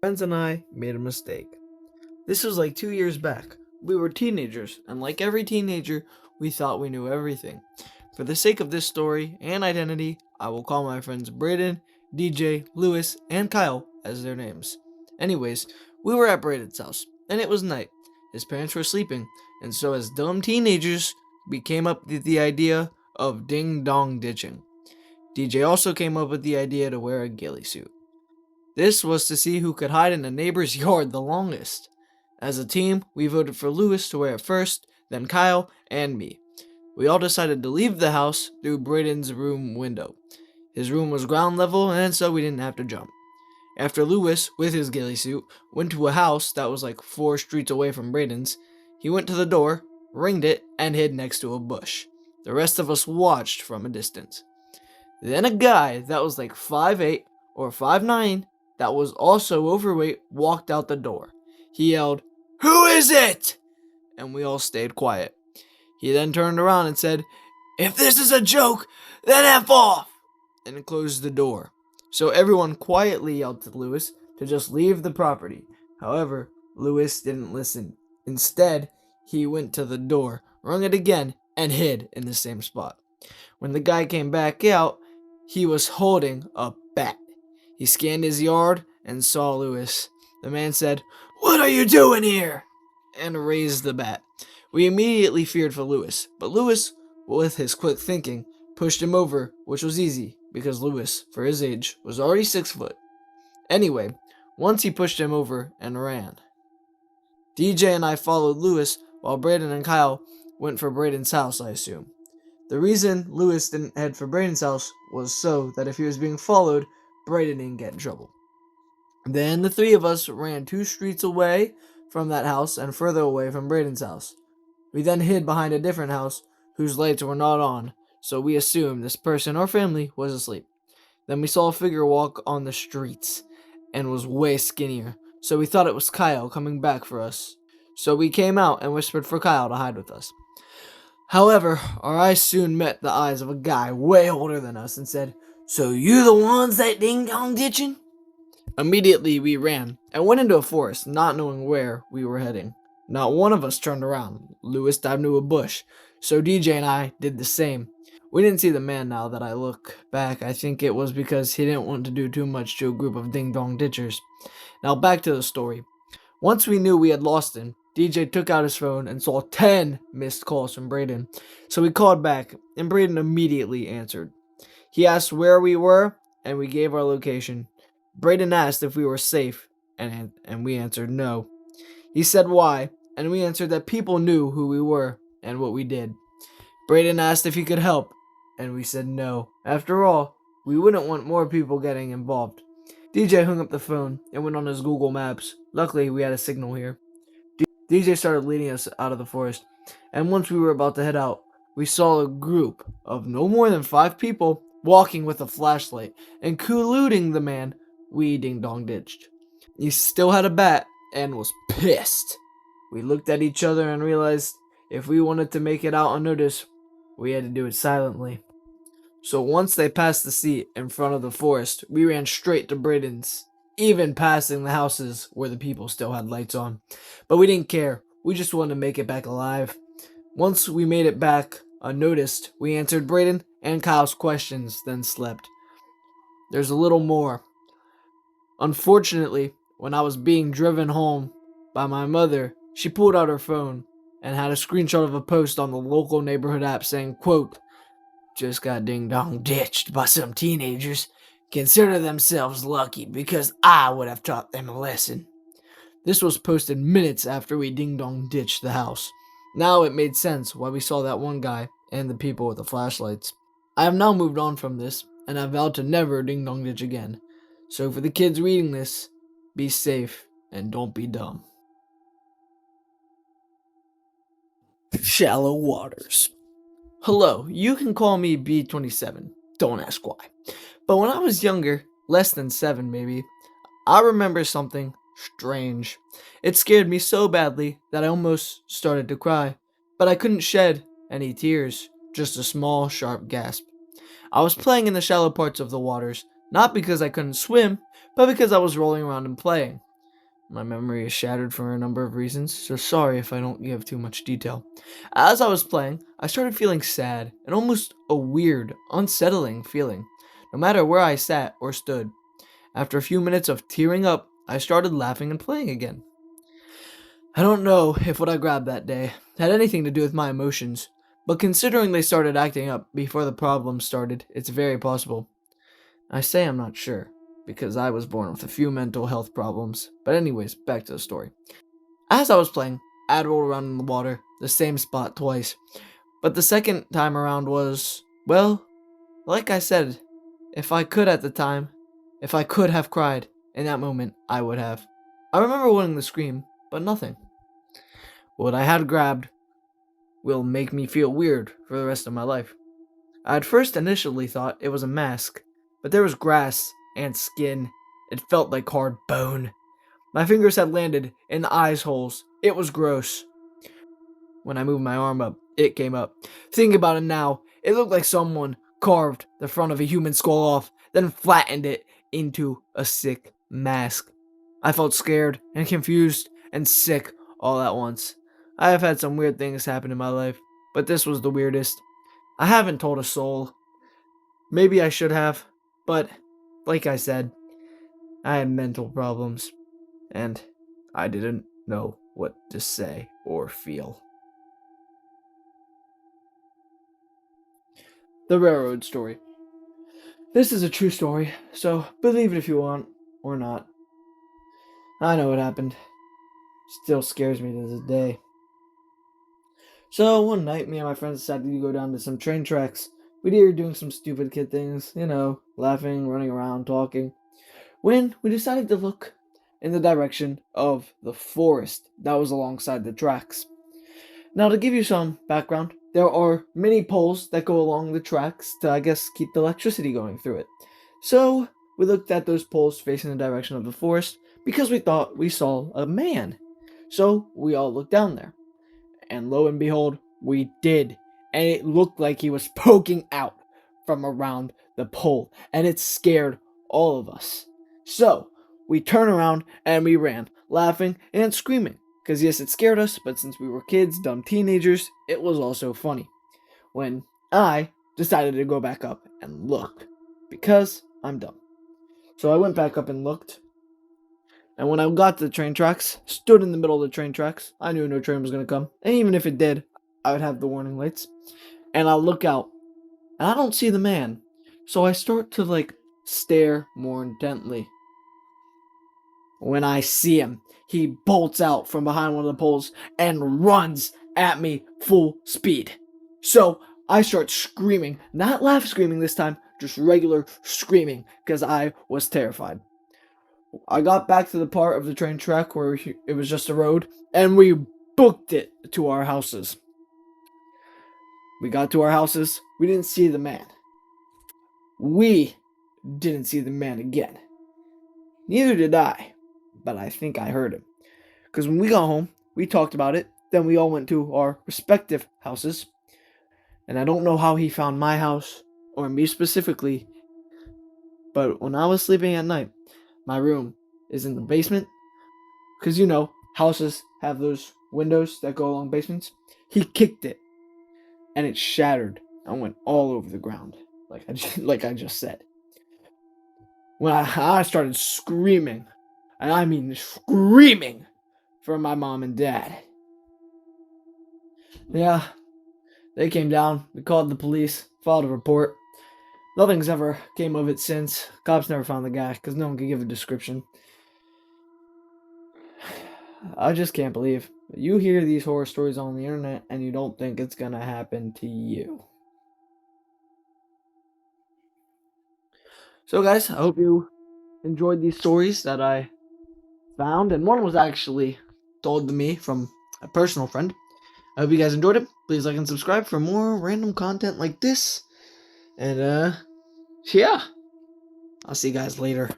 Friends and I made a mistake. This was like 2 years back. We were teenagers, and like every teenager, we thought we knew everything. For the sake of this story and identity, I will call my friends Braden, DJ, Lewis, and Kyle as their names. Anyways, we were at Braden's house, and it was night. His parents were sleeping, and so as dumb teenagers, we came up with the idea of ding dong ditching. DJ also came up with the idea to wear a ghillie suit. This was to see who could hide in a neighbor's yard the longest. As a team, we voted for Lewis to wear it first, then Kyle, and me. We all decided to leave the house through Braden's room window. His room was ground level, and so we didn't have to jump. After Lewis, with his ghillie suit, went to a house that was like 4 streets away from Braden's, he went to the door, ringed it, and hid next to a bush. The rest of us watched from a distance. Then a guy that was like 5'8" or 5'9", that was also overweight, walked out the door. He yelled, "Who is it?" And we all stayed quiet. He then turned around and said, "If this is a joke, then F off!" and closed the door. So everyone quietly yelled to Lewis to just leave the property. However, Lewis didn't listen. Instead, he went to the door, rung it again, and hid in the same spot. When the guy came back out, he was holding a bat. He scanned his yard and saw Lewis. The man said, "What are you doing here?" and raised the bat. We immediately feared for Lewis, but Lewis, with his quick thinking, pushed him over, which was easy because Lewis, for his age, was already 6 foot. Anyway, once he pushed him over and ran. DJ and I followed Lewis while Braden and Kyle went for Braden's house, I assume. The reason Lewis didn't head for Braden's house was so that if he was being followed, Braden didn't get in trouble. Then the three of us ran 2 streets away from that house and further away from Braden's house. We then hid behind a different house whose lights were not on, so we assumed this person or family was asleep. Then we saw a figure walk on the streets and was way skinnier, so we thought it was Kyle coming back for us. So we came out and whispered for Kyle to hide with us. However, our eyes soon met the eyes of a guy way older than us and said, "So you the ones that ding-dong ditching?" Immediately we ran and went into a forest, not knowing where we were heading. Not one of us turned around. Lewis dived into a bush, so DJ and I did the same. We didn't see the man. Now that I look back, I think it was because he didn't want to do too much to a group of ding-dong ditchers. Now back to the story. Once we knew we had lost him, DJ took out his phone and saw 10 missed calls from Braden. So he called back, and Braden immediately answered. He asked where we were, and we gave our location. Braden asked if we were safe, and we answered no. He said why, and we answered that people knew who we were and what we did. Braden asked if he could help, and we said no. After all, we wouldn't want more people getting involved. DJ hung up the phone and went on his Google Maps. Luckily, we had a signal here. DJ started leading us out of the forest, and once we were about to head out, we saw a group of no more than 5 people walking with a flashlight and colluding the man we ding-dong ditched. He still had a bat and was pissed. We looked at each other and realized if we wanted to make it out unnoticed, we had to do it silently. So once they passed the seat in front of the forest, we ran straight to Braden's, even passing the houses where the people still had lights on. But we didn't care. We just wanted to make it back alive. Once we made it back unnoticed, we answered Braden and Kyle's questions, then slept. There's a little more. Unfortunately, when I was being driven home by my mother, she pulled out her phone and had a screenshot of a post on the local neighborhood app saying, quote, "Just got ding-dong ditched by some teenagers. Consider themselves lucky because I would have taught them a lesson." This was posted minutes after we ding-dong ditched the house. Now it made sense why we saw that one guy and the people with the flashlights. I have now moved on from this, and I vowed to never ding-dong ditch again. So for the kids reading this, be safe and don't be dumb. Shallow waters. Hello, you can call me B27. Don't ask why. But when I was younger, less than 7 maybe, I remember something strange. It scared me so badly that I almost started to cry. But I couldn't shed any tears, just a small, sharp gasp. I was playing in the shallow parts of the waters, not because I couldn't swim, but because I was rolling around and playing. My memory is shattered for a number of reasons, so sorry if I don't give too much detail. As I was playing, I started feeling sad and almost a weird, unsettling feeling, no matter where I sat or stood. After a few minutes of tearing up, I started laughing and playing again. I don't know if what I grabbed that day had anything to do with my emotions, but considering they started acting up before the problem started, it's very possible. I say I'm not sure, because I was born with a few mental health problems. But anyways, back to the story. As I was playing, I had rolled around in the water, the same spot twice. But the second time around was, well, like I said, if I could at the time, if I could have cried in that moment, I would have. I remember wanting to scream, but nothing. What I had grabbed will make me feel weird for the rest of my life. I had first initially thought it was a mask, but there was grass and skin. It felt like hard bone. My fingers had landed in the eyes holes. It was gross. When I moved my arm up, it came up. Thinking about it now, it looked like someone carved the front of a human skull off, then flattened it into a sick mask. I felt scared and confused and sick all at once. I have had some weird things happen in my life, but this was the weirdest. I haven't told a soul. Maybe I should have, but like I said, I had mental problems, and I didn't know what to say or feel. The railroad story. This is a true story, so believe it if you want, or not. I know what happened. Still scares me to this day. So one night, me and my friends decided to go down to some train tracks. We were doing some stupid kid things, laughing, running around, talking. When we decided to look in the direction of the forest that was alongside the tracks. Now, to give you some background, there are many poles that go along the tracks to, keep the electricity going through it. So, we looked at those poles facing the direction of the forest because we thought we saw a man. So, we all looked down there. And lo and behold, we did. And it looked like he was poking out from around the pole. And it scared all of us. So, we turned around and we ran, laughing and screaming. Because yes, it scared us, but since we were kids, dumb teenagers, it was also funny. When I decided to go back up and look. Because I'm dumb. So I went back up and looked. And when I got to the train tracks, stood in the middle of the train tracks. I knew no train was going to come. And even if it did, I would have the warning lights. And I look out. And I don't see the man. So I start to stare more intently. When I see him, he bolts out from behind one of the poles and runs at me full speed. So I start screaming, not laugh screaming this time, just regular screaming, because I was terrified. I got back to the part of the train track where it was just a road, and we booked it to our houses. We got to our houses, we didn't see the man. We didn't see the man again. Neither did I. But I think I heard him. Because when we got home, we talked about it. Then we all went to our respective houses. And I don't know how he found my house, or me specifically. But when I was sleeping at night, my room is in the basement. Because houses have those windows that go along basements. He kicked it. And it shattered and went all over the ground. Like I just said. When I started screaming. And I mean screaming for my mom and dad. Yeah, they came down. We called the police, filed a report. Nothing's ever came of it since. Cops never found the guy because no one could give a description. I just can't believe you hear these horror stories on the internet and you don't think it's gonna happen to you. So guys, I hope you enjoyed these stories that I found, and one was actually told to me from a personal friend. I hope you guys enjoyed it. Please like and subscribe for more random content like this. And yeah, I'll see you guys later.